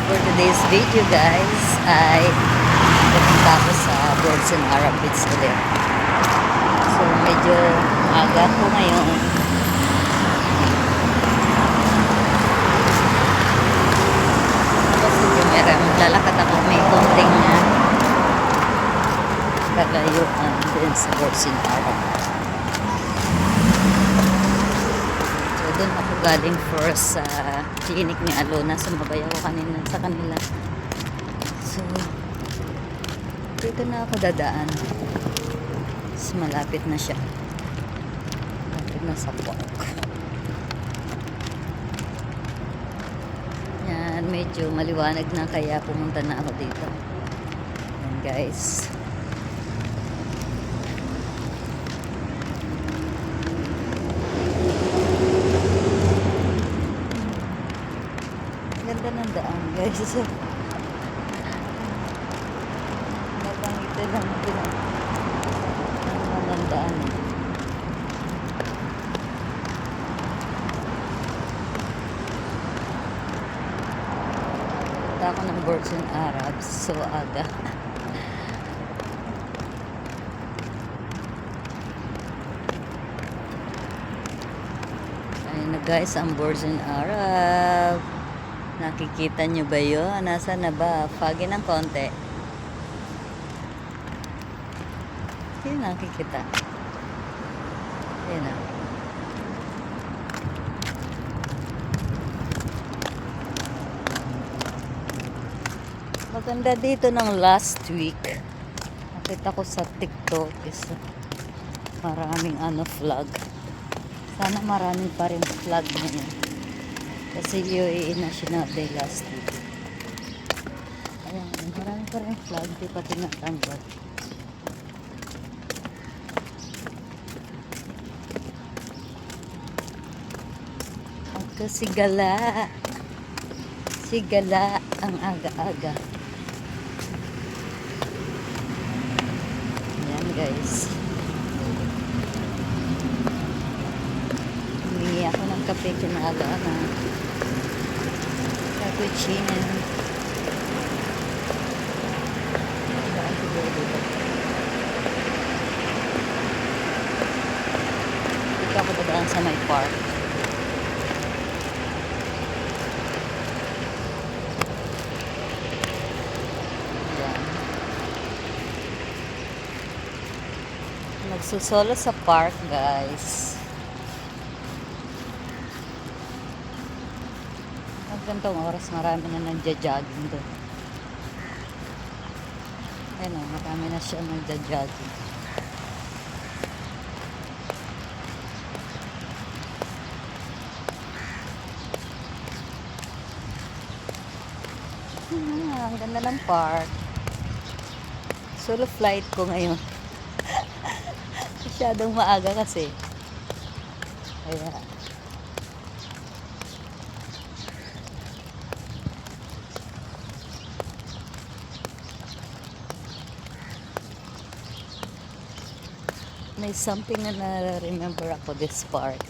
For today's video guys ay pupunta ako sa Birds and Arab Beach ulit. So medyo aga ko ngayon. Kasi yung lalakad ako may konting kalayuan din sa Birds and Arab. Doon ako galing first sa clinic ni Alona. Sumabay ako kanina sa kanila. So, dito na ako dadaan. Mas malapit na siya. Malapit na sa park. Yan, medyo maliwanag na kaya pumunta na ako dito. Yan guys. Ganda ng daan guys. Nabangita lang din ang daan. Punta ako ng Birds and Arab so aga. Ayun na guys ang Birds and Arab. Nakikita nyo ba yun? Nasa na ba? Foggy ng konti. Hindi nakikita. Yan na. Maganda dito ng last week. Nakita ko sa TikTok is maraming flag. Sana maraming pa rin flag ngayon. Kasi UAE National Day last week. Ayan, marami pa rin flag, di pa tinatanggal. At sigala. Sigala ang aga-aga. Ayan guys. Humingi ako ng kape kinaaga-aga. Cappuccino. Dito ako dadaan sa my park. Ayan. Nagsusolo sa park guys. Gantong oras marami na nagja-jogging doon. Ayun o, marami na siya nagja-jogging. Ang ganda ng park. Solo flight ko ngayon. Masyadong maaga kasi. Kaya may something na na-remember ako this park.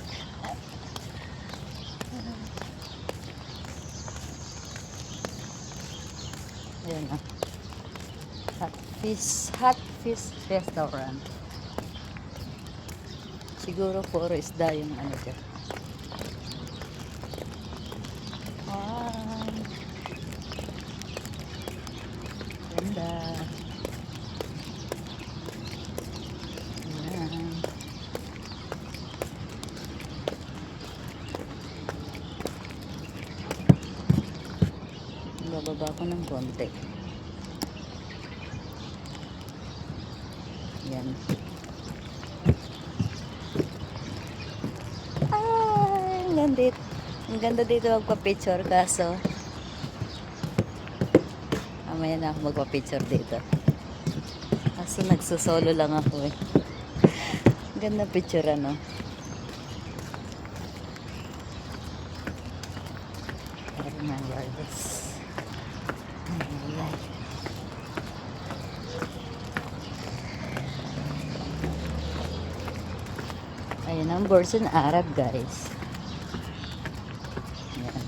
Ayan na. Hot fish restaurant. Siguro puro isda yung dyan. Ganda. Bababa ko ng konti. Yan. Ay, ang ganda dito magpa-picture kaso mamaya na ako magpa-picture dito. Kaso nagsusolo lang ako eh. Ganda picture ano. Remember this. Ayan ang Birds and Arab guys. Ayan.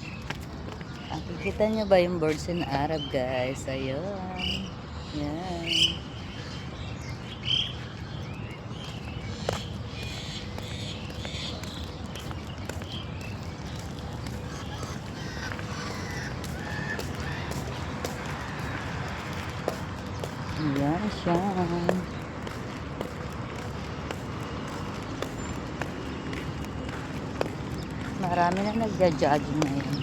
Nakikita niyo ba yung birds in Arab, guys? Ayun. Yan. Yan siya. Marami na nagja-jogging ngayon.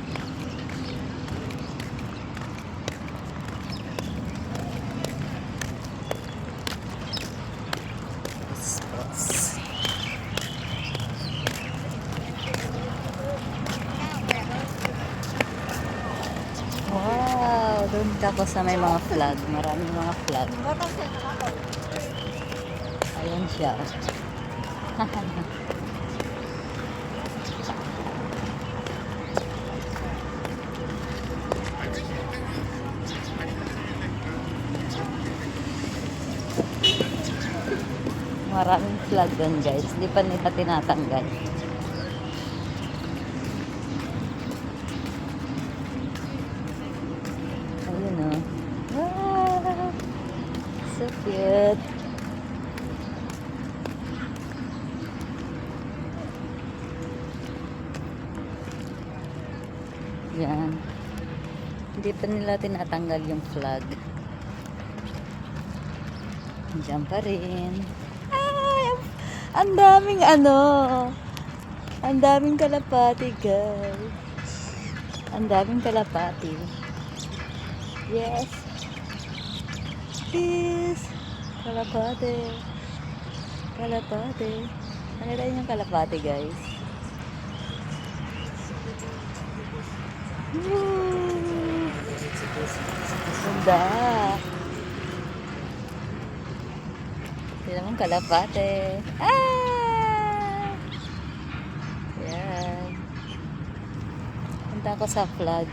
Spots. Wow! Doon ako sa may mga flag. Maraming mga flag. Ayan siya. Maraming flag doon, guys. Hindi pa nila tinatanggal. Ayun o. Wow! So cute. Yan. Hindi pa nila tinatanggal yung flag. Diyan pa rin. Ay! Ang daming ano. Ang daming kalapati, guys. Ang daming kalapati. Yes. Yes. Kalapati. Kalapati. Nakita niyo yung kalapati, guys. Woo! Ganda. Tignan mo kalapate. Ah! Yan. Punta ko sa flag.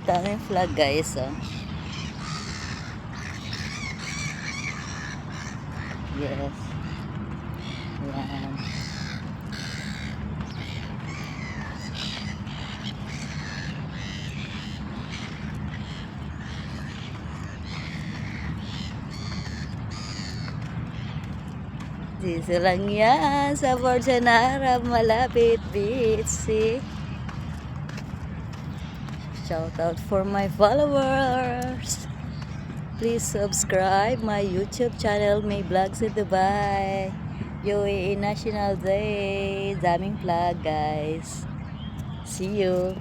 Daming flag, guys. Oh. Yes. Yan. Dito lang yan sa Borjanara, malapit beach. See? Shout out for my followers. Please subscribe my YouTube channel, May Vlogs in Dubai. UAE National Day. Daming vlog, guys. See you.